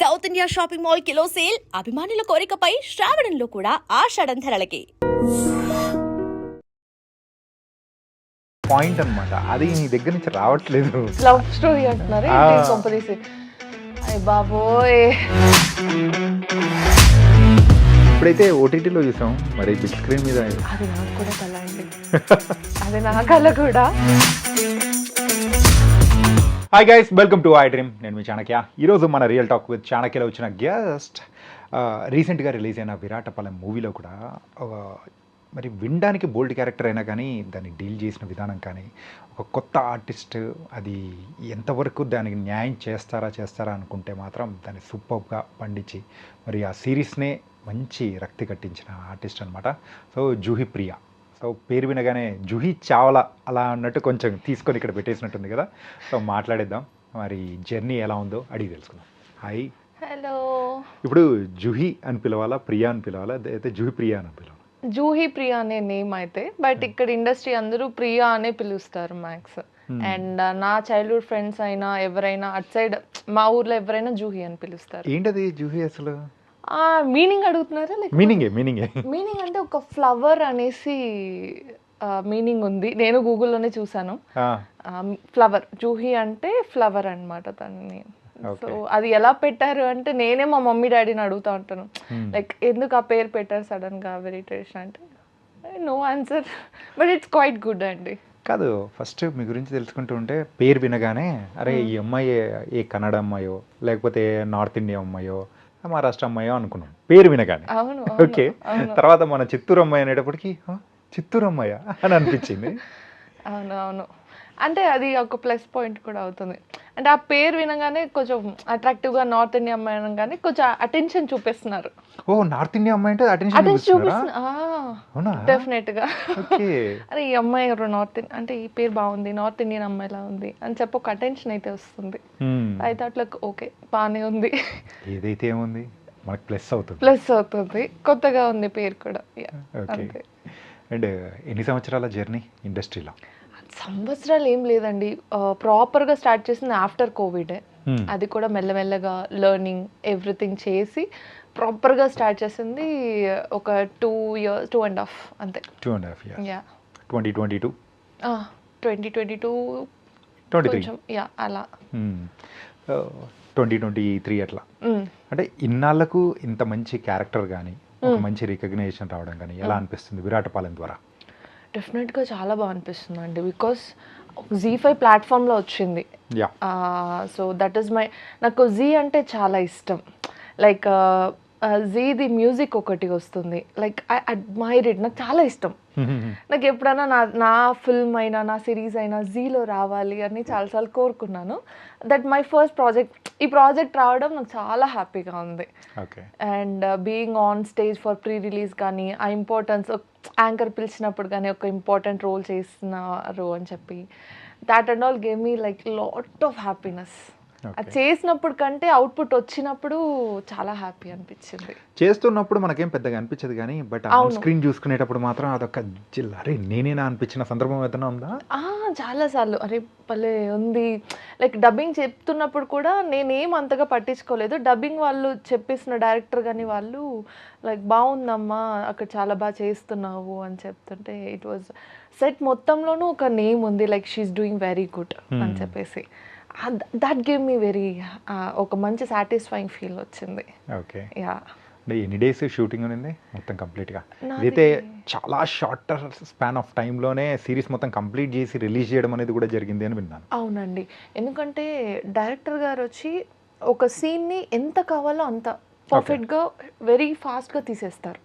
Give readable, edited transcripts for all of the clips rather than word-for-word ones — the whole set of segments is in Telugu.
South India shopping mall kilo sale అభిమానుల కోరికపై శ్రావణంలో కూడా ఆషాఢం ధరలకి. పాయింట్ అన్నమాట. అది నీ దగ్గర నుంచి రావట్లేదు. లవ్ స్టోరీ అంటున్నారు కొంపదీసి. అయ్య బాబోయ్, ఇప్పుడైతే ఓటీటీలో చూసాం, మరి బిగ్ స్క్రీన్ మీద అది నాకు కూడా కళ అండి. అది నా కళ కూడా. Hi guys, welcome to I dream. నేను మీ చాణక్య. ఈరోజు మన రియల్ టాక్ విత్ చాణక్యలో వచ్చిన గెస్ట్ రీసెంట్గా రిలీజ్ అయిన విరాటపాలెం మూవీలో కూడా మరి వినడానికి బోల్డ్ క్యారెక్టర్ అయినా కానీ దాన్ని డీల్ చేసిన విధానం కానీ, ఒక కొత్త ఆర్టిస్ట్ అది ఎంతవరకు దానికి న్యాయం చేస్తారా అనుకుంటే మాత్రం దాన్ని సూపర్గా పండించి మరి ఆ సిరీస్నే మంచి రక్తి కట్టించిన ఆర్టిస్ట్ అనమాట. సో జూహీ ప్రియా. సో పేరు వినగానే జూహీ చావలా అలా అన్నట్టు కొంచెం తీసుకొని ఇక్కడ పెట్టేసినట్టుంది కదా. సో మాట్లాడేద్దాం, మరి జర్నీ ఎలా ఉందో అడిగి తెలుసుకుందాం. హాయ్. హలో. ఇప్పుడు జూహీ అని పిలవాలా, ప్రియా అని పిలవాలా, అయితే జూహీ ప్రియా అని పిలవాలా? జూహీ ప్రియా అనే నేమ్ అయితే, బట్ ఇక్కడ ఇండస్ట్రీ అందరూ ప్రియా అనే పిలుస్తారు మ్యాక్స్. అండ్ నా చైల్డ్హుడ్ ఫ్రెండ్స్ అయినా ఎవరైనా అట్ సైడ్ మా ఊర్లో ఎవరైనా జూహీ అని పిలుస్తారు. ఏంటది జూహీ అసలు? మీనింగ్ అడుగుతున్నారా? మీనింగ్ అంటే ఒక ఫ్లవర్ అనేసి మీనింగ్ ఉంది. నేను గూగుల్లోనే చూసాను. ఫ్లవర్, జూహీ అంటే ఫ్లవర్ అనమాట తనని. సో అది ఎలా పెట్టారు అంటే, నేనే మా మమ్మీ డాడీని అడుగుతా ఉంటాను, లైక్ ఎందుకు ఆ పేరు పెట్టారు సడన్ గా వెరీ ట్రెడిషన్ అంటే, no answer, but it's quite good అండి. కాదు, ఫస్ట్ మీ గురించి తెలుసుకుంటూ ఉంటే పేరు వినగానే అరే ఈ అమ్మాయి ఏ కన్నడ అమ్మాయో లేకపోతే నార్త్ ఇండియా అమ్మాయో మహారాష్ట్ర అమ్మాయో అనుకున్నాం పేరు వినగానే. ఓకే, తర్వాత మన చిత్తూరు అమ్మాయి అనేటప్పటికి చిత్తూరు అమ్మాయ అని అనిపించింది. అవును, అంటే అది ఒక ప్లస్ పాయింట్ కూడా అవుతుంది. అంటే ఆ పేరు వినగానే కొంచెం అట్రాక్టివ్గా నార్త్ ఇండియా అమ్మాయి అనగానే కొంచెం అటెన్షన్ చూపిస్తున్నారు. ఓ, నార్త్ ఇండియా అమ్మాయి అంటే అటెన్షన్ చూపిస్తున్నారు డెఫినెట్గా. అరే ఈ అమ్మాయి ఎవరు నార్త్ అంటే ఈ పేరు బాగుంది, నార్త్ ఇండియన్ అమ్మాయిలా ఉంది అని చెప్పి ఒక అటెన్షన్ అయితే వస్తుంది. అయితే అట్లా ఓకే బాగానే ఉంది. ఏదైతే ఏముంది మనకు ప్లస్ అవుతుంది. కొత్తగా ఉంది పేరు కూడా. అండ్ ఎన్ని సంవత్సరాల జర్నీ ఇండస్ట్రీలో? సంవత్సరాలు ఏం లేదండి, ప్రాపర్గా స్టార్ట్ చేసింది ఆఫ్టర్ కోవిడ్. అది కూడా మెల్లమెల్లగా లెర్నింగ్ ఎవ్రీథింగ్ చేసి ప్రాపర్గా స్టార్ట్ చేసింది ఒక 2 years, 2.5 అంతే. 2.5 years. 2022 కొంచెం అలా 2023 అట్లా. అంటే ఇన్నాళ్లకు ఇంత మంచి క్యారెక్టర్ కానీ ఒక మంచి రికగ్నిషన్ రావడం కానీ ఎలా అనిపిస్తుంది విరాటపాలెం ద్వారా? డెఫినెట్గా చాలా బాగా అనిపిస్తుంది అండి, బికాస్ ZEE5 ప్లాట్ఫామ్లో వచ్చింది. సో దట్ ఈస్ నాకు జీ అంటే చాలా ఇష్టం. లైక్ జీది మ్యూజిక్ ఒకటి వస్తుంది, లైక్ ఐ అడ్మైర్ ఇట్, నాకు చాలా ఇష్టం. నాకు ఎప్పుడైనా నా ఫిల్మ్ అయినా నా సిరీస్ అయినా జీలో రావాలి అని చాలాసార్లు కోరుకున్నాను. That my first project. ఈ ప్రాజెక్ట్ రావడం నాకు చాలా హ్యాపీగా ఉంది. And being on stage for pre release కానీ, ఆ ఇంపార్టెన్స్ యాంకర్ పిలిచినప్పుడు కానీ ఒక ఇంపార్టెంట్ రోల్ చేస్తున్నారు అని చెప్పి, that and all gave me like lot of happiness. అది చేసినప్పుడు కంటే అవుట్పుట్ వచ్చినప్పుడు చాలా హ్యాపీ అనిపించింది. చేస్తున్నప్పుడు మనకేం పెద్దగా అనిపించదు కానీ, బట్ ఆన్ స్క్రీన్ చూసుకునేటప్పుడు మాత్రం అదొక అరే నేనేనా అనిపించిన సందర్భం ఏదైనా ఉందా? చాలాసార్లు అరే భలే ఉంది. లైక్ డబ్బింగ్ చెప్తున్నప్పుడు కూడా నేనేం అంతగా పట్టించుకోలేదు. డబ్బింగ్ వాళ్ళు చెప్పేసిన డైరెక్టర్ కానీ వాళ్ళు లైక్ బాగుందమ్మా, అక్కడ చాలా బాగా చేస్తున్నావు అని చెప్తుంటే, ఇట్ వాజ్ సెట్ మొత్తంలోనూ ఒక నేమ్ ఉంది, like she's doing very good అని చెప్పేసి. దట్ గేవ్ మీ వెరీ ఒక మంచి సాటిస్ఫైయింగ్ ఫీల్ వచ్చింది. ఓకే. అంటే ఎన్ని డేస్ షూటింగ్ ఉంది మొత్తం కంప్లీట్గా? ఇదైతే చాలా షార్టర్ స్పాన్ ఆఫ్ టైంలోనే సిరీస్ మొత్తం కంప్లీట్ చేసి రిలీజ్ చేయడం అనేది కూడా జరిగింది అని విన్నాను. అవునండి, ఎందుకంటే డైరెక్టర్ గారు వచ్చి ఒక సీన్ని ఎంత కావాలో అంత పర్ఫెక్ట్గా వెరీ ఫాస్ట్గా తీసేస్తారు.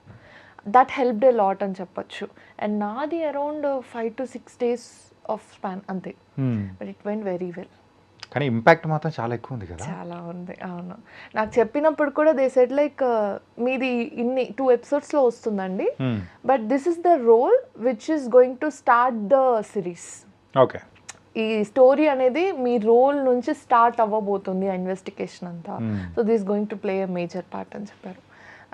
దట్ హెల్ప్డ్ ఏ లాట్ అని చెప్పొచ్చు. అండ్ నాది around 5 to 6 days of span అంతే, but it went very well. కానీ ఇంపాక్ట్ మాత్రం చాలా ఎక్కువ ఉంది కదా? చాలా ఉంది, అవును. నాకు చెప్పినప్పుడు కూడా దే సెడ్ లైక్ మీది ఇన్ని 2 episodes వస్తుందండి, but this is the role which is going to start the series. Okay, ఈ స్టోరీ అనేది మీ రోల్ నుంచి స్టార్ట్ అవ్వబోతుంది, ఆ ఇన్వెస్టిగేషన్ అంతా. So this going to play a major part అని చెప్పారు.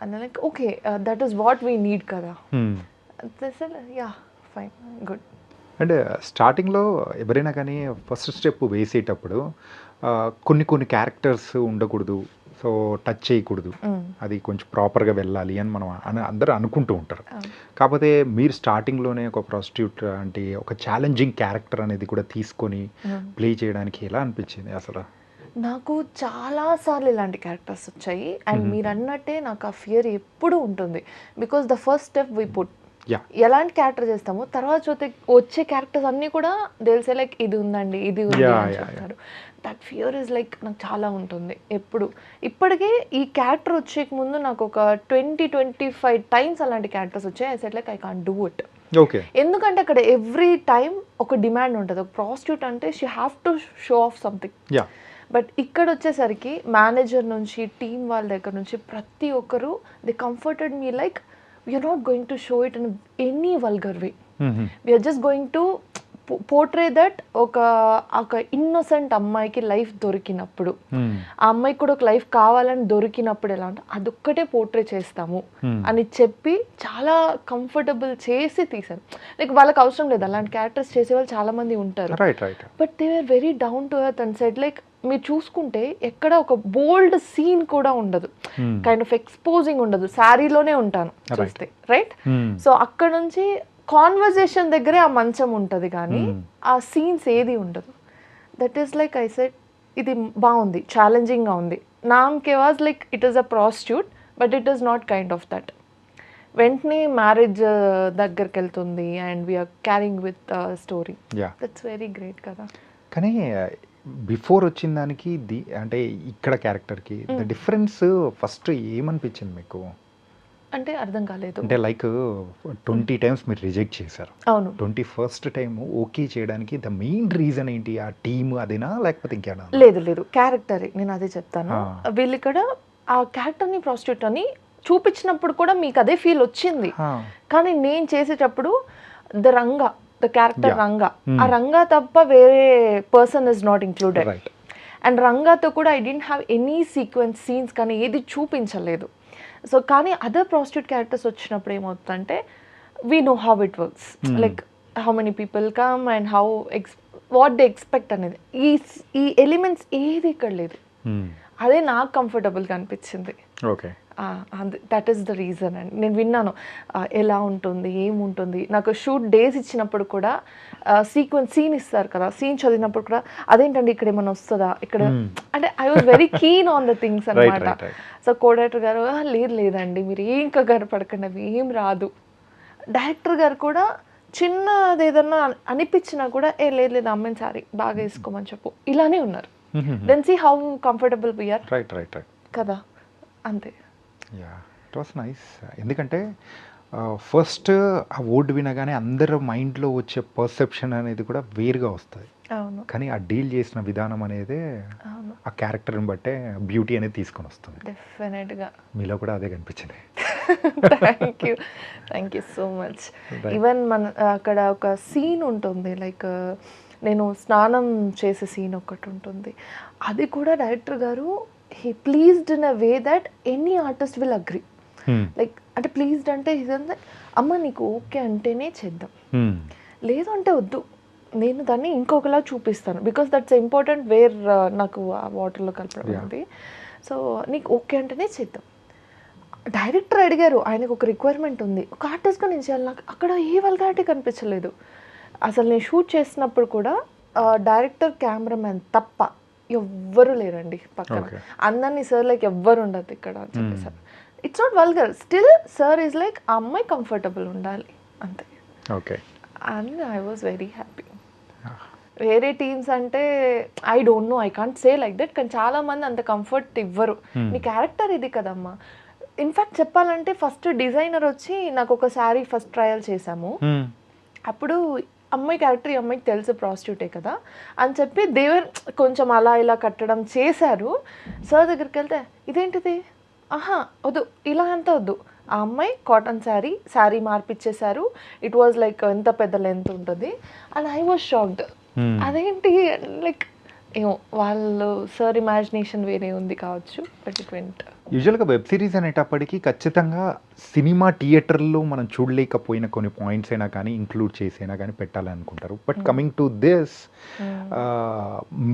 And like okay, that is what we need కదా. Fine, good. అండ్ స్టార్టింగ్లో ఎవరైనా కానీ ఫస్ట్ స్టెప్ వేసేటప్పుడు కొన్ని క్యారెక్టర్స్ ఉండకూడదు, సో టచ్ చేయకూడదు, అది కొంచెం ప్రాపర్గా వెళ్ళాలి అని మనం అందరూ అనుకుంటూ ఉంటారు. కాకపోతే మీరు స్టార్టింగ్లోనే ఒక ప్రాస్టిట్యూట్ అంటే ఒక ఛాలెంజింగ్ క్యారెక్టర్ అనేది కూడా తీసుకొని ప్లే చేయడానికి ఎలా అనిపించింది అసలు? నాకు చాలాసార్లు ఇలాంటి క్యారెక్టర్స్ వచ్చాయి అండ్ మీరు అన్నట్టే నాకు ఆ ఫియర్ ఎప్పుడూ ఉంటుంది. Because the first step we put ఎలాంటి క్యారెక్టర్ చేస్తామో తర్వాత వచ్చే క్యారెక్టర్స్ అన్నీ కూడా తెలిసే లైక్ ఇది ఉందండి ఇది ఉంది అని చెప్తారు. దట్ ఫియర్ ఇస్ లైక్ నాకు చాలా ఉంటుంది ఎప్పుడు. ఇప్పటికే ఈ క్యారెక్టర్ వచ్చే ముందు నాకు ఒక 20-25 టైమ్స్ అలాంటి క్యారెక్టర్స్ వచ్చాయి. I said like I can't do it. ఎందుకంటే అక్కడ ఎవ్రీ టైం ఒక డిమాండ్ ఉంటుంది. ఒక ప్రాస్టిట్యూట్ అంటే she have to show off something. But ఇక్కడ వచ్చేసరికి మేనేజర్ నుంచి టీం వాళ్ళ దగ్గర నుంచి ప్రతి ఒక్కరు they comforted me like we are not going to show it in any vulgar way. We are just going to portray that ఒక ఇన్నోసెంట్ అమ్మాయికి లైఫ్ దొరికినప్పుడు, ఆ అమ్మాయికి కూడా ఒక లైఫ్ కావాలని దొరికినప్పుడు ఎలా అంటే అదొక్కటే పోర్ట్రే చేస్తాము అని చెప్పి చాలా కంఫర్టబుల్ చేసి తీసాను. లైక్ వాళ్ళకి అవసరం లేదు, అలాంటి క్యారెక్టర్స్ చేసే వాళ్ళు చాలా మంది ఉంటారు. But they are very down to earth and said like మీరు చూసుకుంటే ఎక్కడ ఒక బోల్డ్ సీన్ కూడా ఉండదు, కైండ్ ఆఫ్ ఎక్స్పోజింగ్ ఉండదు, శారీలోనే ఉంటాను చూస్తే రైట్. సో అక్కడ నుంచి కాన్వర్జేషన్ దగ్గరే ఆ మంచం ఉంటుంది కానీ ఆ సీన్స్ ఏది ఉండదు. That is like I said ఇది బాగుంది, ఛాలెంజింగ్గా ఉంది. నామ్కే వాజ్ like it is a prostitute but it is not kind of that. వెంటనే మ్యారేజ్ దగ్గరికి వెళ్తుంది and we are carrying with story. That's very great కదా. కానీ బిఫోర్ వచ్చిన దానికి అంటే ఇక్కడ క్యారెక్టర్కి ద డిఫరెన్స్ ఫస్ట్ ఏమనిపించింది మీకు? అంటే అర్థం కాలేదు. అంటే లైక్ 20 టైమ్స్ మీరు రిజెక్ట్ చేశారు. అవును. 21st టైం ఓకే చేయడానికి ద మెయిన్ రీజన్ ఏంటి? ఆ టీమ్ అదేనా లేకపోతే ఇంకేనా? లేదు క్యారెక్టర్, నేను అదే చెప్తాను. వీళ్ళు ఇక్కడ ఆ క్యారెక్టర్ని ప్రాస్టిట్యూట్ అని చూపించినప్పుడు కూడా మీకు అదే ఫీల్ వచ్చింది. కానీ నేను చేసేటప్పుడు ద క్యారెక్టర్ రంగా, ఆ రంగా తప్ప వేరే person is not included. And రంగాతో కూడా I didn't have any sequence scenes కానీ ఏది చూపించలేదు. సో కానీ అదర్ ప్రాస్టిట్యూట్ క్యారెక్టర్స్ వచ్చినప్పుడు ఏమవుతుందంటే we know how it works, like how many people come and how what they expect అనేది. ఈ ఎలిమెంట్స్ ఏది ఇక్కడ లేదు. అదే నాకు కంఫర్టబుల్గా అనిపించింది. Okay, that is the reason. And నేను విన్నాను ఎలా ఉంటుంది ఏముంటుంది. నాకు షూట్ డేస్ ఇచ్చినప్పుడు కూడా సీన్ ఇస్తారు కదా, సీన్ చదివినప్పుడు కూడా అదేంటండి ఇక్కడ ఏమైనా వస్తుందా ఇక్కడ అంటే I was very keen on the things అనమాట. సో కోడైరెక్టర్ గారు లేదండి మీరు ఏం కంగారు పడకండి అవి ఏం రాదు. డైరెక్టర్ గారు కూడా చిన్నది ఏదన్నా అనిపించినా కూడా లేదు అమ్మాయిని సారీ బాగా వేసుకోమని చెప్పు ఇలానే ఉన్నారు. Then see how comfortable we are కదా, అంతే. It was nice. ఎందుకంటే ఫస్ట్ ఆ వర్డ్ వినగానే అందరి మైండ్లో వచ్చే పర్సెప్షన్ అనేది కూడా వేరుగా వస్తుంది. కానీ ఆ డీల్ చేసిన విధానం అనేది ఆ క్యారెక్టర్ని బట్టే బ్యూటీ అనేది తీసుకొని వస్తుంది. డెఫినెట్గా మీలో కూడా అదే కనిపించింది. Thank you so much. Even అక్కడ ఒక సీన్ ఉంటుంది, లైక్ నేను స్నానం చేసే సీన్ ఒకటి ఉంటుంది. అది కూడా డైరెక్టర్ గారు he pleased in a way that any artist will agree. Like అంటే ప్లీజ్డ్ అంటే ఇదంతా అమ్మ నీకు ఓకే అంటేనే చేద్దాం, లేదు అంటే వద్దు, నేను దాన్ని ఇంకొకలా చూపిస్తాను. బికాస్ దట్స్ ఇంపార్టెంట్ వేర్ నాకు వాటర్లో కలపడం ఉంది. సో నీకు ఓకే అంటేనే చేద్దాం. డైరెక్టర్ అడిగారు, ఆయనకు ఒక రిక్వైర్మెంట్ ఉంది, ఒక ఆర్టిస్ట్గా నేను చేయాలి. నాకు అక్కడ ఏ వల్గారిటీ కనిపించలేదు. అసలు నేను షూట్ చేసినప్పుడు కూడా డైరెక్టర్ కెమెరామెన్ తప్ప ఎవ్వరు లేరండి పక్కన. అందరినీ సార్ లైక్ ఎవ్వరు ఉండదు ఇక్కడ అని చెప్పేసారు. It's not vulgar, still sir is like ఆ అమ్మాయి కంఫర్టబుల్ ఉండాలి అంతే. Okay, and I was very happy. వేరే టీమ్స్ అంటే I don't know, I can't say like that. కానీ చాలా మంది అంత కంఫర్ట్ ఇవ్వరు. నీ క్యారెక్టర్ ఇది కదమ్మా. ఇన్ఫ్యాక్ట్ చెప్పాలంటే ఫస్ట్ డిజైనర్ వచ్చి నాకు ఒక శారీ ఫస్ట్ ట్రయల్ చేశాము. అప్పుడు అమ్మాయి క్యారెక్టర్ ఈ అమ్మాయికి తెలుసు ప్రాస్టిట్యూటే కదా అని చెప్పి దేవర్ కొంచెం అలా ఇలా కట్టడం చేశారు. సార్ దగ్గరికి వెళ్తే ఇదేంటిది, వద్దు ఇలా అంతా వద్దు, ఆ అమ్మాయి కాటన్ శారీ మార్పిచ్చేశారు. ఇట్ వాజ్ లైక్ ఎంత పెద్ద లెంత్ ఉంటుంది. And I was shocked. అదేంటి లైక్ ఏమో వాళ్ళు సార్ ఇమాజినేషన్ వేరే ఉంది కావచ్చు, బట్ ఇట్ వెంట్. యూజువల్గా వెబ్ సిరీస్ అనేటప్పటికీ ఖచ్చితంగా సినిమా థియేటర్లో మనం చూడలేకపోయిన కొన్ని పాయింట్స్ అయినా కానీ ఇంక్లూడ్ చేసైనా కానీ పెట్టాలనుకుంటారు. బట్ కమింగ్ టు దిస్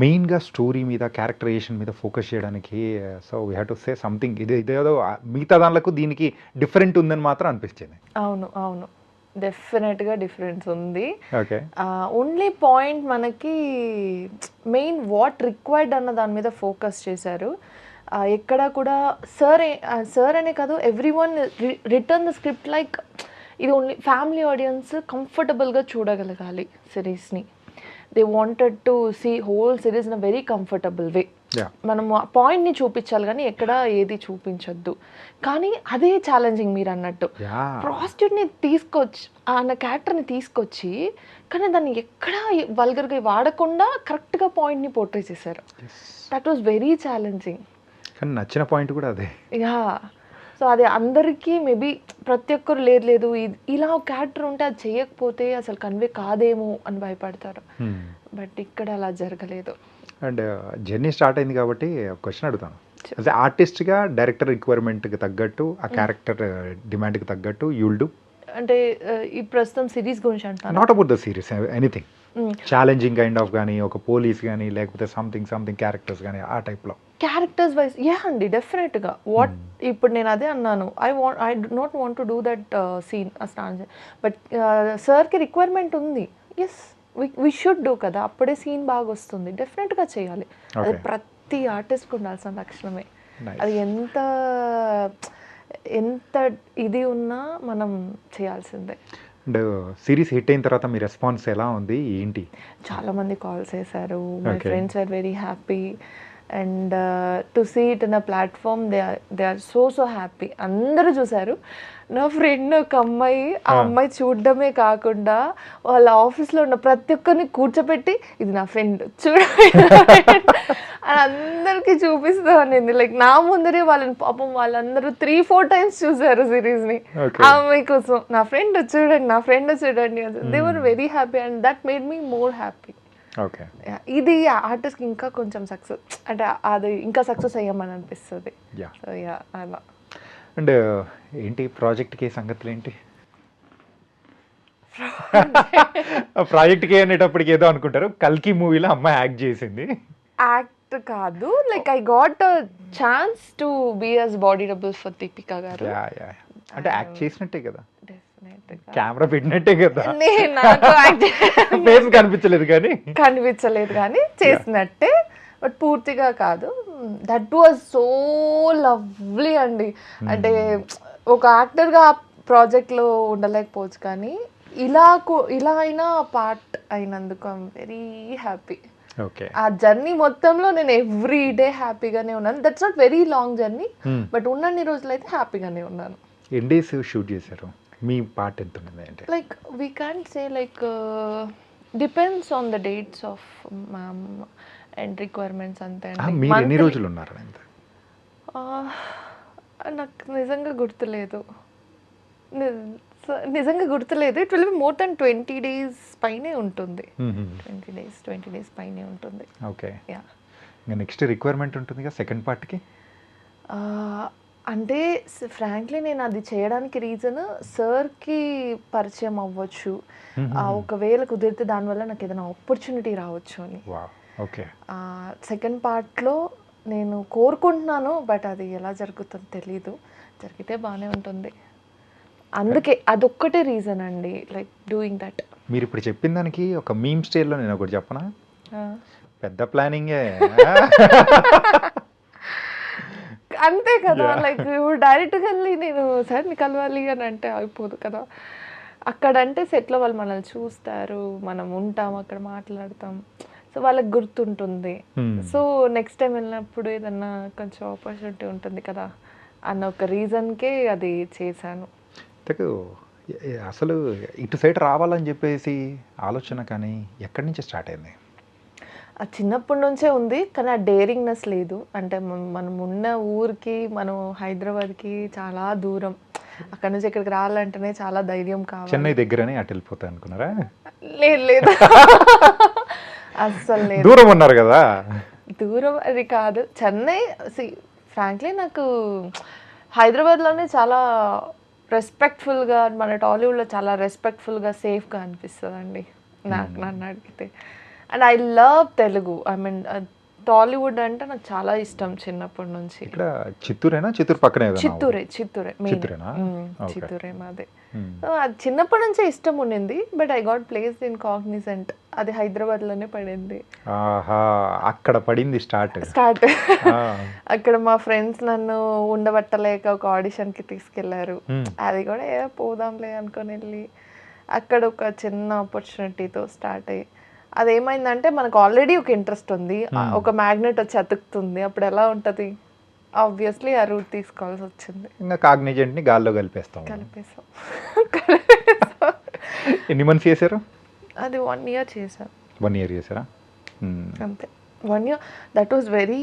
మెయిన్గా స్టోరీ మీద క్యారెక్టరైజేషన్ మీద ఫోకస్ చేయడానికి so we have to say something ఇదేదో మిగతా దానిలకు దీనికి డిఫరెంట్ ఉందని మాత్రం అనిపించింది. అవును అవును, డెఫినెట్గా డిఫరెన్స్ ఉంది. ఓకే, ఓన్లీ పాయింట్ మనకి మెయిన్ వాట్ రిక్వైర్డ్ అన్న దాని మీద ఫోకస్ చేశారు. ఎక్కడ కూడా సార్ అనే కాదు, every one return the script like ఇది ఓన్లీ ఫ్యామిలీ ఆడియన్స్ కంఫర్టబుల్గా చూడగలగాలి సిరీస్ని. They wanted to see whole series in a very comfortable way. మనము ఆ పాయింట్ని చూపించాలి కానీ ఎక్కడ ఏది చూపించొద్దు. కానీ అదే ఛాలెంజింగ్ మీరు అన్నట్టు. ప్రాస్టిట్యూట్ని తీసుకొచ్చి అన్న క్యారెక్టర్ని తీసుకొచ్చి కానీ దాన్ని ఎక్కడా వల్గర్గా వాడకుండా కరెక్ట్గా పాయింట్ని పోర్ట్రే చేశారు. That was very challenging. కానీ నచ్చిన పాయింట్ కూడా అదే. యా, సో అది అందరికీ మేబీ ప్రతి ఒక్కరు లేదు ఇలా ఒక క్యారెక్టర్ ఉంటే అది చేయకపోతే అసలు కన్వే కాదేమో అని భయపడతారు. బట్ ఇక్కడ అలా జరగలేదు. అండ్ జర్నీ స్టార్ట్ అయింది కాబట్టి ఒక క్వశ్చన్ అడుగుతాను. యాజ్ ఆర్టిస్ట్గా డైరెక్టర్ రిక్వైర్మెంట్కి తగ్గట్టు ఆ క్యారెక్టర్ డిమాండ్కి తగ్గట్టు యూల్ డూ అంటే ఈ ప్రస్తుతం సిరీస్ గురించి అంటాను, not about the series, anything challenging kind of కానీ ఒక పోలీస్ కానీ లేకపోతే సంథింగ్ క్యారెక్టర్స్ కానీ ఆ టైప్లో. క్యారెక్టర్స్ వైజ్ యా అండి, డెఫినెట్గా వాట్ ఇప్పుడు నేను అదే అన్నాను, I do not want to do that scene but సార్కి రిక్వైర్మెంట్ ఉంది. ఎస్ వి షుడ్ డూ కదా, అప్పుడే సీన్ బాగా వస్తుంది. డెఫినెట్గా చేయాలి. అది ప్రతి ఆర్టిస్ట్కి ఉండాల్సిన లక్షణమే. అది ఎంత ఇది ఉన్నా మనం చేయాల్సిందే. అండ్ సిరీస్ హిట్ అయిన తర్వాత మీ రెస్పాన్స్ ఎలా ఉంది ఏంటి? చాలామంది కాల్ చేశారు. My friends are very happy and to see it in a platform they are so happy. అందరూ చూశారు. నా ఫ్రెండ్ ఒక అమ్మాయి, ఆ అమ్మాయి చూడడమే కాకుండా వాళ్ళ ఆఫీస్లో ఉన్న ప్రతి ఒక్కరిని కూర్చోపెట్టి ఇది నా ఫ్రెండ్ చూడండి అని అందరికీ చూపిస్తూ అనేది. లైక్ నా ముందరే వాళ్ళని పాపం వాళ్ళందరూ 3-4 టైమ్స్ చూసారు సిరీస్ని ఆ అమ్మాయి కోసం. నా ఫ్రెండ్ చూడండి they were very happy and that made me more happy. Okay, ఇది ఆర్టిస్ట్కి ఇంకా కొంచెం సక్సెస్ అంటే అది ఇంకా సక్సెస్ అయ్యామని అనిపిస్తుంది. సో యా అలా. అండ్ ఏంటి ప్రాజెక్ట్కి సంగతులు ఏంటి? ప్రాజెక్ట్కి అనేటప్పటికి ఏదో అనుకుంటారు, కల్కి మూవీలో అమ్మాయి యాక్ట్ చేసింది. యాక్ట్ కాదు, like I got a chance to be as body double for Deepika గారు. అంటే యాక్ట్ చేసినట్టే కదా, కెమెరా పెట్టినట్టే కదా, ఫేస్ కనిపించలేదు కానీ చేసినట్టే, బట్ పూర్తిగా కాదు. దట్ వాజ్ సో లవ్లీ అండి. అంటే ఒక యాక్టర్గా ప్రాజెక్ట్లో ఉండలేకపోవచ్చు కానీ ఇలా అయినా పార్ట్ అయినందుకు ఐఎమ్ వెరీ హ్యాపీ. ఆ జర్నీ మొత్తంలో నేను ఎవ్రీ డే హ్యాపీగానే ఉన్నాను. That's not very long journey, but ఉన్నన్ని రోజులు అయితే హ్యాపీగానే ఉన్నాను. ఎన్ని డేస్ షూట్ చేశారు? మీ పార్ట్ ఎంత ఉంది అంటే? Like we can say like depends on the dates of ma'am and requirements అంతే. మీరు ఎన్ని రోజులు ఉన్నారు? నాకు నిజంగా గుర్తులేదు. It will be more than 20 days పైనే ఉంటుంది. 20 days పైనే ఉంటుంది. ఓకే, ఇంకా నెక్స్ట్ రిక్వైర్మెంట్ ఉంటుంది కదా సెకండ్ పార్ట్కి. అంటే ఫ్రాంక్లీ నేను అది చేయడానికి రీజన్ సార్కి పరిచయం అవ్వచ్చు, ఒకవేళ కుదిరితే దానివల్ల నాకు ఏదైనా ఆపర్చునిటీ రావచ్చు అని. ఓకే, సెకండ్ పార్ట్లో నేను కోరుకుంటున్నాను, బట్ అది ఎలా జరుగుతుందో తెలీదు. జరిగితే బాగానే ఉంటుంది. అందుకే అదొక్కటే రీజన్ అండి, లైక్ డూయింగ్ దట్. మీరు ఇప్పుడు చెప్పిన దానికి ఒక మీమ్ స్టైల్లో నేను ఒకటి చెప్పనా? పెద్ద ప్లానింగే. అంతే కదా, లైక్ డైరెక్ట్గా వెళ్ళి నేను సార్ని కలవాలి అని అంటే అయిపోదు కదా. అక్కడంటే సెట్లో వాళ్ళు మనల్ని చూస్తారు, మనం ఉంటాం, అక్కడ మాట్లాడతాం, సో వాళ్ళకి గుర్తుంటుంది. సో నెక్స్ట్ టైం వెళ్ళినప్పుడు ఏదన్నా కొంచెం ఆపర్చునిటీ ఉంటుంది కదా అన్న ఒక రీజన్కే అది చేశాను. అసలు ఇటు సైడ్ రావాలని చెప్పేసి ఆలోచన కానీ ఎక్కడి నుంచి స్టార్ట్ అయింది? అది చిన్నప్పటి నుంచే ఉంది కానీ ఆ డేరింగ్నెస్ లేదు. అంటే మనం ఉన్న ఊరికి, మనం హైదరాబాద్కి చాలా దూరం. అక్కడ నుంచి ఇక్కడికి రావాలంటేనే చాలా ధైర్యం కావాలి. చెన్నై దగ్గరనే అటు వెళ్ళిపోతా అనుకున్నారా? లేదు అస్సలు లేదు. దూరం ఉన్నారు కదా. దూరం అది కాదు, చెన్నై ఫ్రాంక్లీ నాకు హైదరాబాద్లోనే చాలా రెస్పెక్ట్ఫుల్గా, మన టాలీవుడ్లో చాలా రెస్పెక్ట్ఫుల్గా సేఫ్గా అనిపిస్తుందండి నాకు, నన్ను అడిగితే. And I love Telugu. I mean Tollywood అంటే నాకు చాలా ఇష్టం చిన్నప్పటి నుంచి. ఇక్కడ చిత్తూరేనా, చిత్తూరు పక్కనే కదా? చిత్తూరే మెయిన్, చిత్తూరేనా? ఓకే. చిత్తూరే మాదే. సో అది చిన్నప్పటి నుంచే ఇష్టం ఉండింది. But I got placed in Cognizant, అది హైదరాబాద్లోనే పడింది. ఆహా, అక్కడ పడింది స్టార్ట్. అక్కడ మా ఫ్రెండ్స్ నన్ను ఉండబట్టలేక ఒక ఆడిషన్కి తీసుకెళ్లారు. అది కూడా పోదాంలే అనుకొని వెళ్ళి అక్కడ ఒక చిన్న ఆపర్చునిటీతో స్టార్ట్ అయ్యి, అదేమైందంటే మనకు ఆల్రెడీ ఒక ఇంట్రెస్ట్ ఉంది, ఒక మ్యాగ్నెట్ వచ్చి అతుకుతుంది, అప్పుడు ఎలా ఉంటుంది, ఆబ్వియస్లీ ఆ రూట్ తీసుకోవాల్సి వచ్చింది. ఇంకా కాగ్నిజెంట్ని గాల్లో కలిపేస్తాం. కలిపేసాం. ఎన్ని మంత్స్ చేశారు? అది 1 year చేశాను. 1 year చేశారా? అంతే, 1 year. దట్ వాజ్ వెరీ,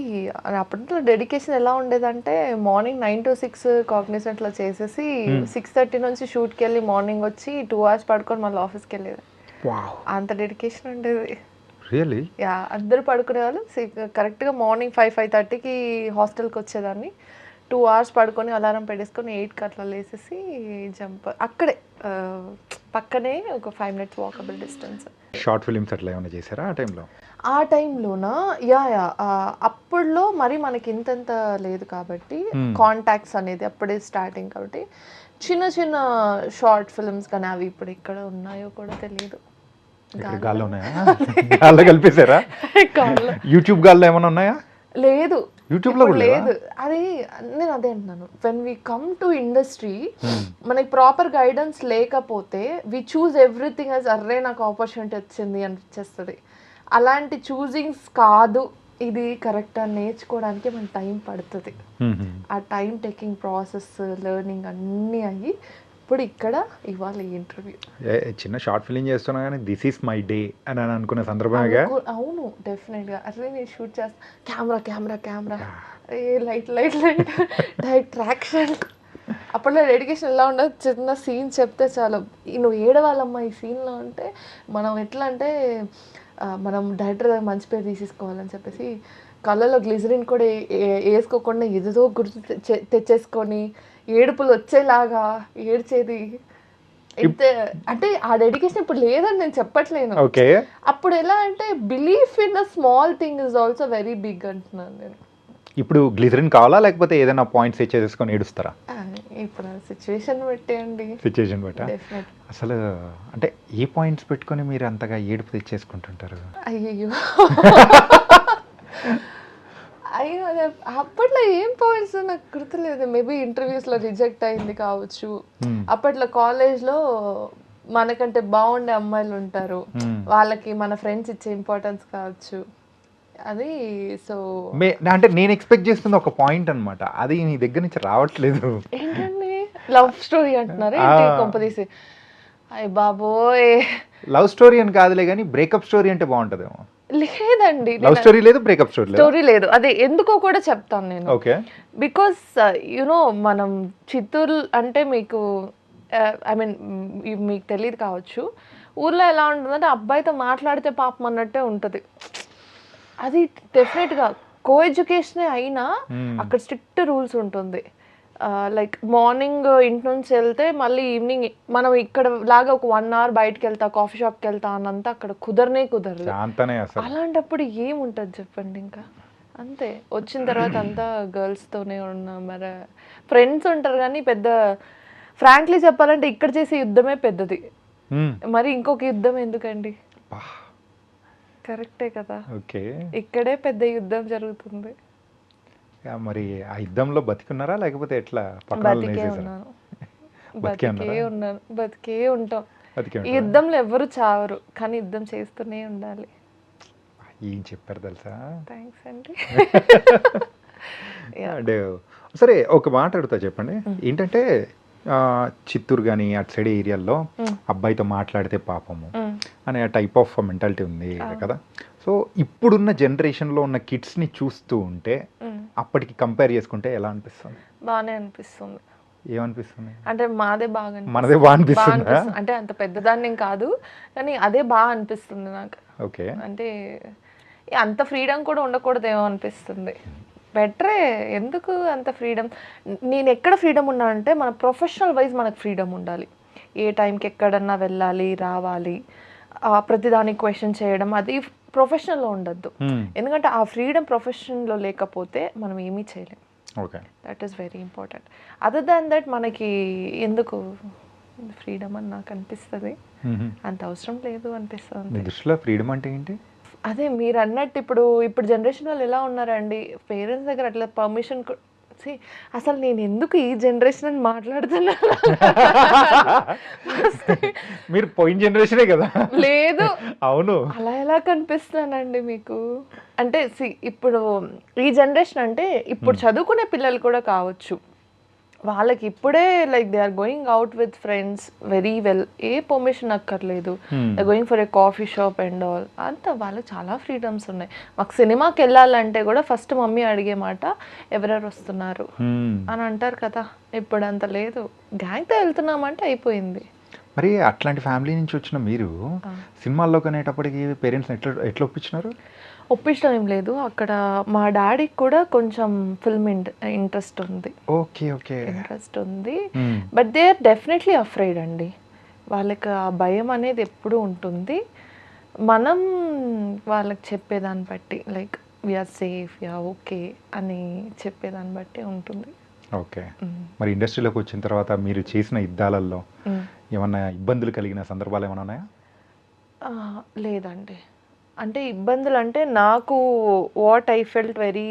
అప్పట్లో డెడికేషన్ ఎలా ఉండేదంటే మార్నింగ్ 9 to 6 కాగ్నిజెంట్లో చేసేసి 6:30 నుంచి షూట్కి వెళ్ళి మార్నింగ్ వచ్చి 2 hours పడుకొని మళ్ళీ ఆఫీస్కి వెళ్ళేది. అంత డెడికేషన్ ఉండేది. రియల్లీ? యా, అందరూ పడుకునేవాళ్ళు. కరెక్ట్గా మార్నింగ్ 5:30కి హాస్టల్కి వచ్చేదాన్ని. 2 hours పడుకొని అలారం పెట్టేసుకొని 8కి అట్లా లేసేసి జంప్. అక్కడే పక్కనే ఒక 5 minutes walkable distance. Short films అట్లా ఏమైనా చేశారా ఆ టైంలో? ఆ టైంలోనా? యా, అప్పుడులో మరి మనకి ఇంతంత లేదు కాబట్టి, కాంటాక్ట్స్ అనేది అప్పుడే స్టార్టింగ్ కాబట్టి చిన్న చిన్న షార్ట్ ఫిల్మ్స్ కానీ అవి ఇప్పుడు ఎక్కడ ఉన్నాయో కూడా తెలియదు. గాల్లో ఉన్నాయా? గాల్లో కలిపేశారా? యూట్యూబ్ గాల్లో ఏమైనా ఉన్నాయా? లేదు, యూట్యూబ్ లో లేదు. అది నేను అదే అంటున్నాను, when we come to industry మనకి ప్రాపర్ గైడెన్స్ లేకపోతే వి చూజ్ ఎవ్రీథింగ్ యాజ్ అర్రే నాకు ఆపర్చునిటీ వచ్చింది అనిపించేస్తుంది. అలాంటి చూజింగ్స్ కాదు, ఇది కరెక్ట్ అని నేర్చుకోవడానికి మన టైం పడుతుంది. ఆ టైం టేకింగ్ ప్రాసెస్, లెర్నింగ్ అన్నీ అయ్యి ఇప్పుడు ఇక్కడ ఇవాళ ఈ ఇంటర్వ్యూ. చిన్న షార్ట్ ఫిలిం చేస్తున్నా కానీ దిస్ ఈస్ మై డే అని అనుకునే సందర్భంగా. అవును, డెఫినెట్గా. అట్లే నేను షూట్ చేస్తాను, camera camera camera, light light light, direct traction. అప్పట్లో డెడికేషన్ ఎలా ఉండదు, చిన్న సీన్ చెప్తే చాలా నువ్వు ఏడవాళ్ళమ్మా ఈ సీన్లో అంటే, మనం ఎట్లా అంటే మనం డైరెక్టర్ దగ్గర మంచి పేరు తీసేసుకోవాలని చెప్పేసి కళ్ళలో గ్లిజరిన్ కూడా వేసుకోకుండా ఏదేదో గుర్తు తెచ్చేసుకొని ఏడుపులు వచ్చేలాగా ఏడ్చేది. అంటే ఆ డెడికేషన్ ఇప్పుడు లేదని నేను చెప్పట్లేను. అప్పుడు ఎలా అంటే belief in a small thing is also very big అంటున్నాను నేను. ఇప్పుడు గ్లిజరిన్ కావాలా లేకపోతే ఏదైనా పాయింట్స్ చేసుకొని ఏడుస్తారా? ఇప్పుడు సిచ్యువేషన్ పెట్టేయండి, సిచ్యువేషన్ బట్టా. అసలు అంటే ఏ పాయింట్స్ పెట్టుకొని మీరు అంతగా ఏడుపు తెచ్చేసుకుంటుంటారు? అయ్యో అప్పట్లో ఏం పాయింట్స్ నాకు గుర్తులేదు. మేబీ ఇంటర్వ్యూస్లో రిజెక్ట్ అయింది కావచ్చు. అప్పట్లో కాలేజ్లో మనకంటే బాగుండే అమ్మాయిలు ఉంటారు, వాళ్ళకి మన ఫ్రెండ్స్ ఇచ్చే ఇంపార్టెన్స్ కావచ్చు అది. సో అంటే నేను ఎక్స్పెక్ట్ చేస్తుంది ఒక పాయింట్ అనమాట, అది నీ దగ్గర నుంచి రావట్లేదు. ఏంటండి, లవ్ స్టోరీ అంటున్నారు ఏంటి కొంపదీసి? అయ్య బాబోయ్, లవ్ స్టోరీ అని కాదులే కానీ బ్రేకప్ స్టోరీ అంటే బాగుంటుందేమో. లేదండి, లవ్ స్టోరీ లేదు, బ్రేకప్ స్టోరీ లేదు. అదే ఎందుకో కూడా చెప్తాను నేను. ఓకే. బికాస్ యునో మనం చిత్తూరు అంటే మీకు ఐ మీన్ మీకు తెలియదు కావచ్చు, ఊర్లో ఎలా ఉంటుందంటే అబ్బాయితో మాట్లాడితే పాపం అన్నట్టే ఉంటుంది. అది డెఫినెట్గా కో ఎడ్యుకేషనే అయినా అక్కడ స్ట్రిక్ట్ రూల్స్ ఉంటుంది. లైక్ మార్నింగ్ ఇంటి నుంచి వెళ్తే మళ్ళీ ఈవినింగ్ మనం ఇక్కడ లాగా ఒక 1 hour బయటకు వెళ్తా, కాఫీ షాప్కి వెళ్తా అన్నంత అక్కడ కుదరదు. అలాంటప్పుడు ఏముంటుంది చెప్పండి, ఇంకా అంతే. వచ్చిన తర్వాత అంతా గర్ల్స్తోనే ఉన్నా, మరి ఫ్రెండ్స్ ఉంటారు కానీ పెద్ద ఫ్రాంక్లీ చెప్పాలంటే ఇక్కడ చేసే యుద్ధమే పెద్దది, మరి ఇంకొక యుద్ధం ఎందుకండి? కరెక్టే కదా, ఇక్కడే పెద్ద యుద్ధం జరుగుతుంది. మరి ఆ యుద్ధంలో బతికున్నారా లేకపోతే ఎట్లా? బతికే ఉంటాం. ఈ యుద్ధంలో ఎవరు చావరు, కానీ యుద్ధం చేస్తూనే ఉండాలి. ఏం చెప్పారు తెలుసా? థ్యాంక్స్ అండి. అంటే సరే ఒక మాట అడుగుతా చెప్పండి, ఏంటంటే చిత్తూరు కానీ అటు సైడ్ ఏరియాల్లో అబ్బాయితో మాట్లాడితే పాపము అనే టైప్ ఆఫ్ మెంటాలిటీ ఉంది కదా. సో ఇప్పుడున్న జనరేషన్లో ఉన్న కిడ్స్ని చూస్తూ ఉంటే అప్పటికి కంపేర్ చేసుకుంటే ఎలా అనిపిస్తుంది? బాగానే అనిపిస్తుంది. ఏమనిపిస్తుంది? అంటే మాదే బాగా మనదే బాగా అనిపిస్తుందా? అంటే అంత పెద్దదాన్ని ఏం కాదు, కానీ అదే బాగా అనిపిస్తుంది నాకు. ఓకే. అంటే అంత ఫ్రీడమ్ కూడా ఉండకూడదేమో అనిపిస్తుంది. బెటరే, ఎందుకు అంత ఫ్రీడమ్? నేను ఎక్కడ ఫ్రీడమ్ ఉన్నా అంటే మన ప్రొఫెషనల్ వైజ్ మనకు ఫ్రీడమ్ ఉండాలి. ఏ టైంకి ఎక్కడన్నా వెళ్ళాలి, రావాలి, ప్రతిదానికి క్వశ్చన్ చేయడం, అది ప్రొఫెషనల్లో ఉండద్దు. ఎందుకంటే ఆ ఫ్రీడమ్ ప్రొఫెషన్లో లేకపోతే మనం ఏమీ చేయలేం. Okay. That is very important. Other than that మనకి ఎందుకు ఫ్రీడమ్ అని నాకు అనిపిస్తుంది, అంత అవసరం లేదు అనిపిస్తుంది. మీ దృష్టిలో ఫ్రీడమ్ అంటే ఏంటి? అదే మీరు అన్నట్టు ఇప్పుడు జనరేషన్ వాళ్ళు ఎలా ఉన్నారండి, పేరెంట్స్ దగ్గర అట్లా పర్మిషన్ అసలు నేను ఎందుకు ఈ జనరేషన్ అని మాట్లాడుతున్నా? మీరు పోయిన జనరేషనే కదా. లేదు, అవును. అలా ఎలా కనిపిస్తున్నానండి మీకు? అంటే ఇప్పుడు ఈ జనరేషన్ అంటే ఇప్పుడు చదువుకునే పిల్లలు కూడా కావచ్చు, వాళ్ళకి ఇప్పుడే like they are going out with friends very well, a permission అక్కర్లేదు, they going for a coffee shop and all, అంతా వాళ్ళకి చాలా ఫ్రీడమ్స్ ఉన్నాయి. మాకు సినిమాకి వెళ్ళాలంటే కూడా ఫస్ట్ మమ్మీ అడిగే మాట ఎవరెవరు వస్తున్నారు అని అంటారు కదా. ఇప్పుడు అంత లేదు, గ్యాంగ్తో వెళ్తున్నామంటే అయిపోయింది. మరి అట్లాంటి ఫ్యామిలీ నుంచి వచ్చిన మీరు సినిమాల్లోకి అనేటప్పటికి పేరెంట్స్ ఎట్లా ఒప్పించినారు? ఒప్పించడం ఏం లేదు, అక్కడ మా డాడీకి కూడా కొంచెం ఫిల్మ్ ఇంట్రెస్ట్ ఉంది. ఓకే, ఓకే, ఇంట్రెస్ట్ ఉంది, but they are definitely afraid అండి. వాళ్ళకి ఆ భయం అనేది ఎప్పుడూ ఉంటుంది. మనం వాళ్ళకి చెప్పేదాన్ని బట్టి like we are safe, yeah okay అని చెప్పేదాన్ని బట్టి ఉంటుంది. ఓకే. మరి ఇండస్ట్రీలోకి వచ్చిన తర్వాత మీరు చేసిన యుద్ధాలలో ఏమన్నా ఇబ్బందులు కలిగిన సందర్భాలు ఏమైనా ఉన్నాయా? లేదండి, అంటే ఇబ్బందులు అంటే నాకు what I felt very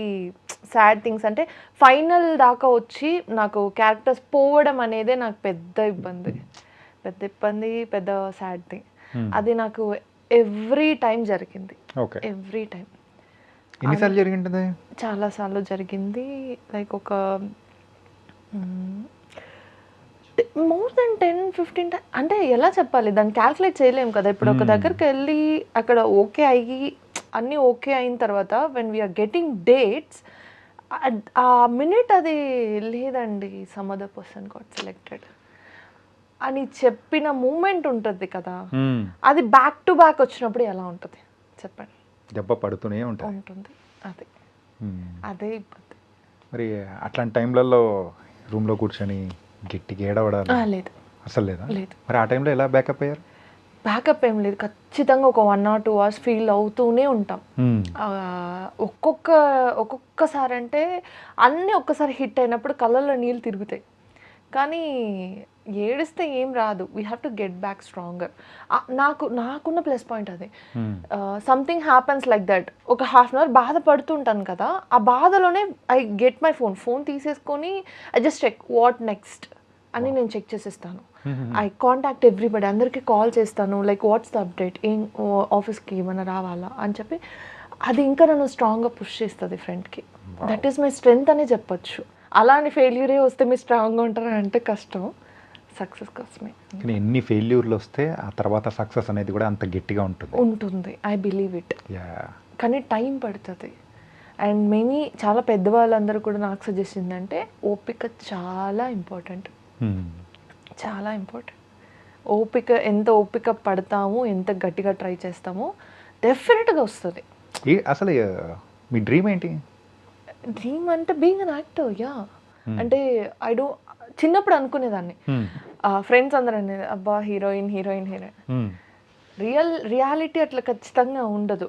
sad things అంటే ఫైనల్ దాకా వచ్చి నాకు క్యారెక్టర్స్ పోవడం అనేదే నాకు పెద్ద ఇబ్బంది, పెద్ద సాడ్ థింగ్. అది నాకు ఎవ్రీ టైం జరిగింది. ఓకే. Every time. ఎన్నిసార్లు జరిగింది? చాలాసార్లు జరిగింది, లైక్ ఒక మోర్ దెన్ 10-15 టైమ్. అంటే ఎలా చెప్పాలి, దాన్ని క్యాల్కులేట్ చేయలేము కదా. ఇప్పుడు ఒక దగ్గరికి వెళ్ళి అక్కడ ఓకే అయ్యి అన్నీ ఓకే అయిన తర్వాత వెన్ వీఆర్ గెటింగ్ డేట్స్, ఆ మినిట్ అది లేదండి some other person got selected అని చెప్పిన మూమెంట్ ఉంటుంది కదా, అది బ్యాక్ టు బ్యాక్ వచ్చినప్పుడు ఎలా ఉంటుంది చెప్పండి? దెబ్బ పడుతూనే ఉంటుంది. అదే ఇబ్బంది. మరి అట్లాంటి టైంలలో రూమ్లో కూర్చొని గట్టిగా ఏడవడాలి? లేదు, అసలు లేదా? లేదు. మరి ఆ టైంలో ఎలా బ్యాకప్ అయ్యారు? బ్యాకప్ ఏం లేదు, ఖచ్చితంగా ఒక 1 or 2 hours ఫీల్ అవుతూనే ఉంటాం. ఒక్కొక్కసారి అంటే అన్నీ ఒక్కసారి హిట్ అయినప్పుడు కళ్ళల్లో నీళ్ళు తిరుగుతాయి, కానీ ఏడిస్తే ఏం రాదు. We have to get back stronger. నాకున్న ప్లస్ పాయింట్ అది. సంథింగ్ హ్యాపన్స్ లైక్ దట్, ఒక 1/2 hour బాధపడుతుంటాను కదా, ఆ బాధలోనే ఐ గెట్ మై ఫోన్ తీసేసుకొని I just check what next అని నేను చెక్ చేసేస్తాను. ఐ కాంటాక్ట్ ఎవ్రీబడి, అందరికీ కాల్ చేస్తాను, లైక్ వాట్స్ ద అప్డేట్, ఏం ఆఫీస్కి ఏమైనా రావాలా అని చెప్పి. అది ఇంకా నన్ను స్ట్రాంగ్గా పుష్ చేస్తుంది ఫ్రెండ్కి. దట్ ఈస్ మై స్ట్రెంగ్త్ అనే చెప్పొచ్చు. అలాంటి ఫెయిల్యూరే వస్తే మీరు స్ట్రాంగ్గా ఉంటారా అంటే కష్టం, సక్సెస్ కోసమే. కానీ ఎన్ని ఫెయిల్యూర్లు వస్తే ఆ తర్వాత సక్సెస్ అనేది కూడా అంత గట్టిగా ఉంటుంది. I believe it. కానీ టైం పడుతుంది. అండ్ చాలా పెద్దవాళ్ళందరూ కూడా నాకు సజెస్ట్ ఏంటంటే ఓపిక చాలా ఇంపార్టెంట్, చాలా ఇంపార్టెంట్. ఎంత ఓపిక పడతామో, ఎంత గట్టిగా ట్రై చేస్తామో డెఫినెట్గా వస్తుంది. అసలు మీ డ్రీమ్ ఏంటి? డ్రీమ్ అంటే బీయింగ్ అన్ యాక్టర్. యా, అంటే చిన్నప్పుడు అనుకునేదాన్ని, ఫ్రెండ్స్ అందరూ అనేది అబ్బా హీరోయిన్. రియాలిటీ అట్లా ఖచ్చితంగా ఉండదు.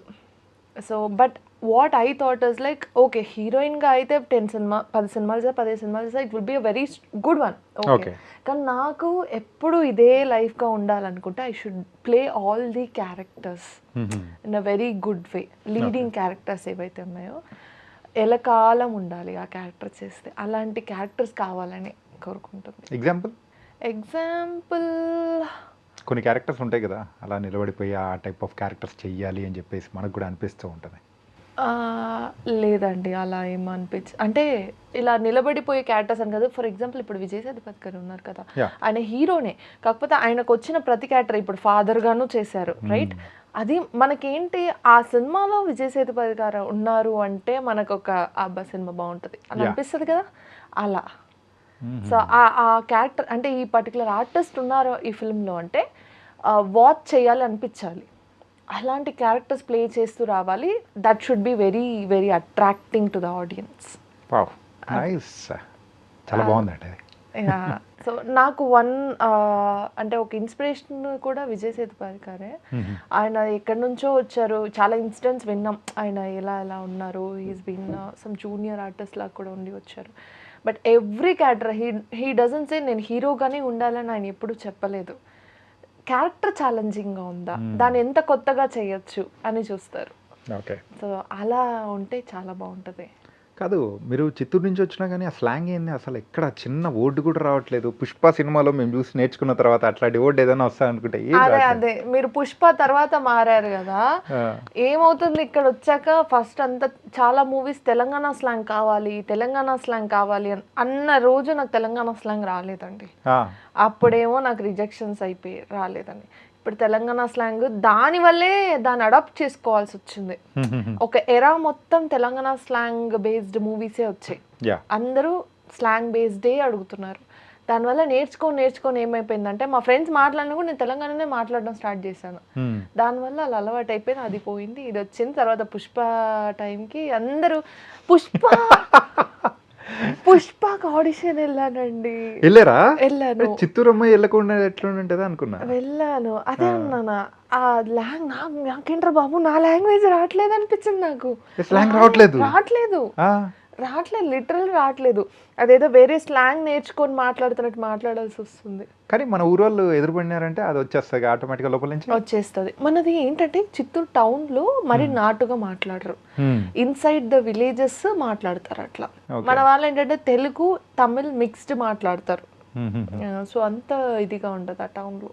So but what I thought is like okay, హీరోయిన్గా అయితే 10 సినిమాలు 15 సినిమాలు it will be a very good one. Okay, కానీ నాకు ఎప్పుడు ఇదే లైఫ్గా ఉండాలనుకుంటే I should play all the characters in a very good way. Leading characters ఏవైతే ఉన్నాయో ఎలకాలం ఉండాలి ఆ క్యారెక్టర్ చేస్తే. అలాంటి క్యారెక్టర్స్ కావాలని కోరుకుంటుంది. ఎగ్జాంపుల్ కొన్ని క్యారెక్టర్స్ ఉంటాయి కదా, అలా నిలబడిపోయి ఆ టైప్ ఆఫ్ క్యారెక్టర్స్ చెయ్యాలి అని చెప్పేసి మనకు కూడా అనిపిస్తూ ఉంటుంది. లేదండి, అలా అంటే ఇలా నిలబడిపోయే క్యారెక్టర్స్ అని కదా. ఫర్ ఎగ్జాంపుల్ ఇప్పుడు విజయ్ సేతుపతి గారు ఉన్నారు కదా, ఆయన హీరోనే, కాకపోతే ఆయనకు వచ్చిన ప్రతి క్యారెక్టర్ ఇప్పుడు ఫాదర్ గాను చేశారు, రైట్? అది మనకేంటి, ఆ సినిమాలో విజయ్ సేతుపతి గారు ఉన్నారు అంటే మనకు ఒక అబ్బా సినిమా బాగుంటుంది అని అనిపిస్తుంది కదా. అలా సో ఆ క్యారెక్టర్ అంటే ఈ పర్టికులర్ ఆర్టిస్ట్ ఉన్నారు ఈ ఫిల్మ్లో అంటే వాచ్ చేయాలి అనిపించాలి, అలాంటి క్యారెక్టర్స్ ప్లే చేస్తూ రావాలి. That should be very very attracting to the audience. Wow, nice, చాలా బాగుందండి అది. సో నాకు అంటే ఒక ఇన్స్పిరేషన్ కూడా విజయ్ సేతుపతి గారే. ఆయన ఎక్కడి నుంచో వచ్చారు, చాలా ఇన్సిడెంట్స్ విన్నాం ఆయన ఎలా ఉన్నారు. He's been some junior artist లాగా కూడా ఉండి వచ్చారు. But every character he doesn't say నేను హీరోగానే ఉండాలని ఆయన ఎప్పుడూ చెప్పలేదు. క్యారెక్టర్ ఛాలెంజింగ్గా ఉందా, దాన్ని ఎంత కొత్తగా చేయొచ్చు అని చూస్తారు. ఓకే, సో అలా ఉంటే చాలా బాగుంటుంది. కాదు, మీరు చిత్తూరు నుంచి వచ్చినా కానీ ఆ స్లాంగ్ ఏంది అసలు, ఎక్కడ చిన్న వర్డ్ కూడా రావట్లేదు. పుష్ప సినిమాలో మేము చూసి నేర్చుకున్న తర్వాత అట్లాంటి వర్డ్ ఏదైనా వస్తా అనుకుంటే అదే మీరు పుష్ప తర్వాత మారారు కదా, ఏమవుతుంది ఇక్కడ వచ్చాక ఫస్ట్ అంతా చాలా మూవీస్ తెలంగాణ స్లాంగ్ కావాలి అన్న రోజు నాకు తెలంగాణ స్లాంగ్ రాలేదండి. అప్పుడేమో నాకు రిజెక్షన్స్ అయిపోయి రాలేదని. ఇప్పుడు తెలంగాణ స్లాంగ్ దానివల్లే దాన్ని అడాప్ట్ చేసుకోవాల్సి వచ్చింది. ఒక ఎరా మొత్తం తెలంగాణ స్లాంగ్ బేస్డ్ మూవీసే వచ్చాయి, అందరూ స్లాంగ్ బేస్డే అడుగుతున్నారు. దానివల్ల నేర్చుకొని ఏమైపోయిందంటే మా ఫ్రెండ్స్ మాట్లాడినా కూడా నేను తెలంగాణనే మాట్లాడడం స్టార్ట్ చేశాను. దానివల్ల అలా అలవాటు అయిపోయింది, అది పోయింది, ఇది వచ్చింది. తర్వాత పుష్ప టైంకి అందరూ పుష్పకి ఆడిషన్ వెళ్ళాను. చిత్తూరు అమ్మాయి వెళ్ళకుండా ఎట్లా ఉంటుందా అనుకున్నా, వెళ్ళాను. అదే అన్నానా, ఆ నాకేంట్రా బాబు నా లాంగ్వేజ్ రావట్లేదు అనిపించింది నాకు. రావట్లేదు లిటరల్ రావట్లేదు. అదేదో వేరే స్లాంగ్ నేర్చుకొని మాట్లాడుతున్నట్టు మాట్లాడాల్సి వస్తుంది. కానీ మన ఊరోళ్ళు ఎదురుపడినారంటే అది వచ్చేస్తుంది ఆటోమేటిక్గా, లోపల నుంచి వచ్చేస్తుంది. మనది ఏంటంటే చిత్తూరు టౌన్ లో మరి నాటుగా మాట్లాడరు, ఇన్సైడ్ ద విలేజెస్ మాట్లాడతారు అట్లా. మన వాళ్ళు ఏంటంటే తెలుగు తమిళ్ మిక్స్డ్ మాట్లాడతారు. సో అంత ఇదిగా ఉండదు ఆ టౌన్ లో.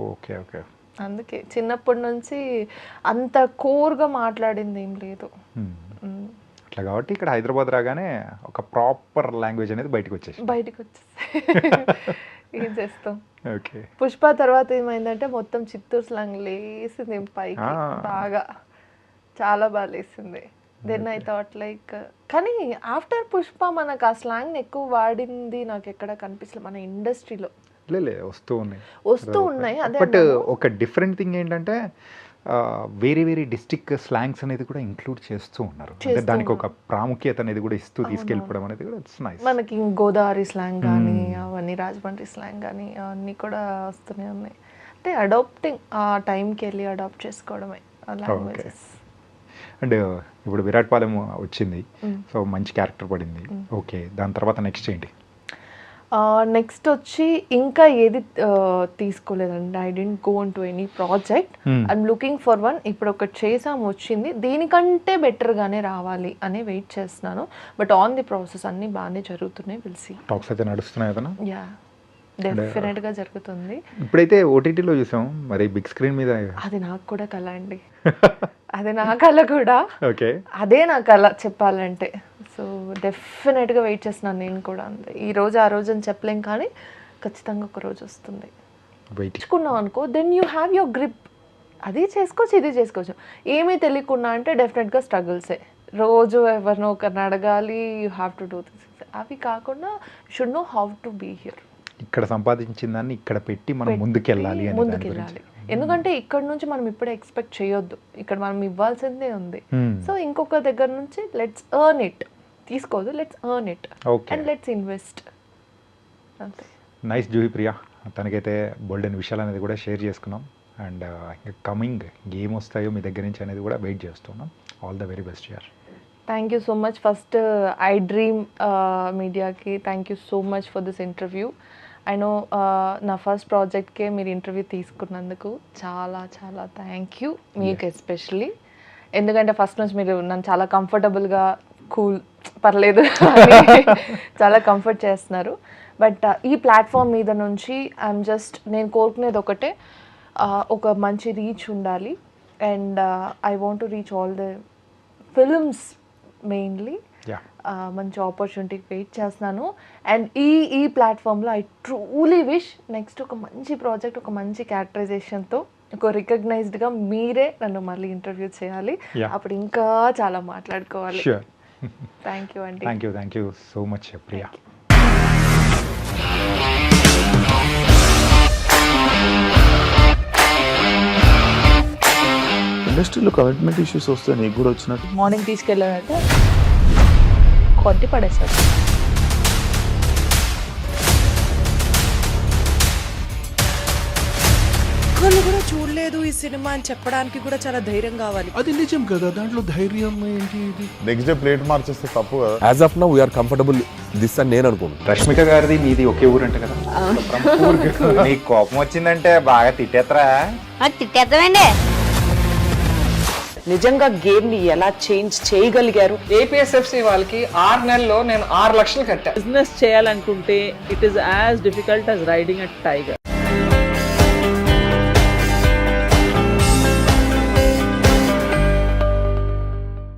ఓకే ఓకే, అందుకే చిన్నప్పటి నుంచి అంత కోర్గా మాట్లాడింది ఏం లేదు. అట్లా కాబట్టి ఇక్కడ హైదరాబాద్ రాగానే ఒక ప్రాపర్ లాంగ్వేజ్ అనేది బయటకు వచ్చేసి ఏం చేస్తాం. ఓకే, పుష్ప తర్వాత ఏమైందంటే మొత్తం చిత్తూరు స్లాంగ్ లేసింది పైకి, బాగా చాలా బాగా లేసింది. దెన్ ఐ థాట్ లైక్, కానీ ఆఫ్టర్ పుష్ప మనకు ఆ స్లాంగ్ ఎక్కువ వాడింది నాకు ఎక్కడ కనిపించలేదు మన ఇండస్ట్రీలో. వస్తూ ఉన్నాయి అదే. బట్ ఒక డిఫరెంట్ థింగ్ ఏంటంటే వేరే డిస్ట్రిక్ట్ స్లాంగ్స్ అనేది కూడా ఇంక్లూడ్ చేస్తూ ఉన్నారు, అంటే దానికి ఒక ప్రాముఖ్యత అనేది కూడా ఇస్తూ తీసుకెళ్ళిపోవడం అనేది కూడా ఇట్స్ నైస్. మనకి గోదావరి స్లాంగ్ కానీ అవన్నీ రాజమండ్రి స్లాంగ్ కానీ అవన్నీ కూడా వస్తూనే ఉన్నాయి. అంటే అడాప్టింగ్ ఆ టైంకి వెళ్ళి అడాప్ట్ చేసుకోవడమే లాంగ్వేజెస్. అండ్ ఇప్పుడు విరాట్ పాలెం వచ్చింది, సో మంచి క్యారెక్టర్ పడింది. ఓకే, దాని తర్వాత నెక్స్ట్ ఏంటి? నెక్స్ట్ వచ్చి ఇంకా ఏది తీసుకోలేదండి. I didn't go in to any project. I'm looking for one. ఇప్పుడు ఒకటి చేసాము, వచ్చింది, దీనికంటే బెటర్గానే రావాలి అని వెయిట్ చేస్తున్నాను. బట్ ఆన్ ది ప్రాసెస్ అన్నీ బాగానే జరుగుతున్నాయి. Will see. టాక్స్ అయితే నడుస్తున్నాయి కదా? యా, డెఫినెట్గా జరుగుతుంది. ఇప్పుడైతే ఓటీటీలో చూసాం, మరి బిగ్ స్క్రీన్ మీద అది నాకు కూడా కళ అండి. అది నా కళ కూడా. ఓకే, అదే నా కళ చెప్పాలంటే. సో డెఫినెట్గా వెయిట్ చేస్తున్నాను నేను కూడా. అంతే, ఈ రోజు ఆ రోజు అని చెప్పలేం, కానీ ఖచ్చితంగా ఒక రోజు వస్తుంది. తెచ్చుకున్నాం అనుకో, then you have your grip. అది చేసుకోవచ్చు, ఇది చేసుకోవచ్చు. ఏమీ తెలియకుండా అంటే డెఫినెట్గా స్ట్రగుల్సే. రోజు ఎవరినో ఒకరిని అడగాలి, you have to do this. అవి కాకుండా should know how to be here. ఇక్కడ సంపాదించిన దాన్ని ఇక్కడ పెట్టి మనం ముందుకెళ్ళాలి. ఎందుకంటే ఇక్కడ నుంచి మనం ఇప్పుడే ఎక్స్పెక్ట్ చేయొద్దు, ఇక్కడ మనం ఇవ్వాల్సిందే ఉంది. సో ఇంకొక దగ్గర నుంచి లెట్స్ ఎర్న్ ఇట్. తీసుకోదు, let's earn it and let's invest. అంతే. నైస్ జూహి ప్రియా, తనకైతే బోల్డెన్ విషయాలు అనేది కూడా షేర్ చేసుకున్నాం. అండ్ కమింగ్ గేమ్ వస్తాయో మీ దగ్గర నుంచి అనేది కూడా వెయిట్ చేస్తున్నాం. ఆల్ ద వెరీ బెస్ట్ యార్. Thank you so much. First I dream మీడియాకి thank you so much for this interview. I know నా ఫస్ట్ ప్రాజెక్ట్కే మీరు ఇంటర్వ్యూ తీసుకున్నందుకు చాలా చాలా థ్యాంక్ యూ మీకు ఎస్పెషల్లీ. ఎందుకంటే ఫస్ట్ నుంచి మీరు నన్ను చాలా కంఫర్టబుల్గా కూల్ పర్లేదు చాలా కంఫర్ట్ చేస్తున్నారు. బట్ ఈ ప్లాట్ఫామ్ మీద నుంచి నేను కోరుకునేది ఒకటే, ఒక మంచి రీచ్ ఉండాలి. And I want to reach all the films mainly. మంచి ఆపర్చునిటీకి వెయిట్ చేస్తున్నాను. అండ్ ఈ ప్లాట్ఫామ్లో ఐ ట్రూలీ విష్ నెక్స్ట్ ఒక మంచి ప్రాజెక్ట్, ఒక మంచి క్యారెక్టరైజేషన్తో, ఒక రికగ్నైజ్డ్గా మీరే నన్ను మళ్ళీ ఇంటర్వ్యూ చేయాలి. అప్పుడు ఇంకా చాలా మాట్లాడుకోవాలి. థ్యాంక్ యూ అండి. Thank you so much Priya. ఇండస్ట్రీలో కమిట్మెంట్ ఇష్యూస్ వస్తే నీకు కూడా వచ్చినట్టు మార్నింగ్ తీసుకెళ్ళాడంటే కొట్టి పడేస్తాడు. ఒక్కళ్ళు కూడా చూడలేదు ఈ సినిమా అని చెప్పడానికి కూడా చాలా ధైర్యం కావాలి. అది నిజం కదా, దాంట్లో ధైర్యం ఏంటి ఇది? నెక్స్ట్ డే ప్లేట్ మార్చేస్తే తప్పు కదా. As of now we are comfortable this అని నేను అనుకుంటున్నాను. రష్మిక గారిది మీది ఒకే ఊరంట కదా? నీకు కోపం వచ్చిందంటే బాగా తిట్టేత్తరా? తిట్టేద్దామండి. నిజంగా గేమ్ ని ఎలా చేంజ్ చేయగలిగారు? ఏపీఎస్ఎఫ్సి వాళ్ళకి 6 నెలల్లో నేను 6 లక్షలు కట్టా. బిజినెస్ చేయాలనుకుంటే it is as difficult as riding a tiger.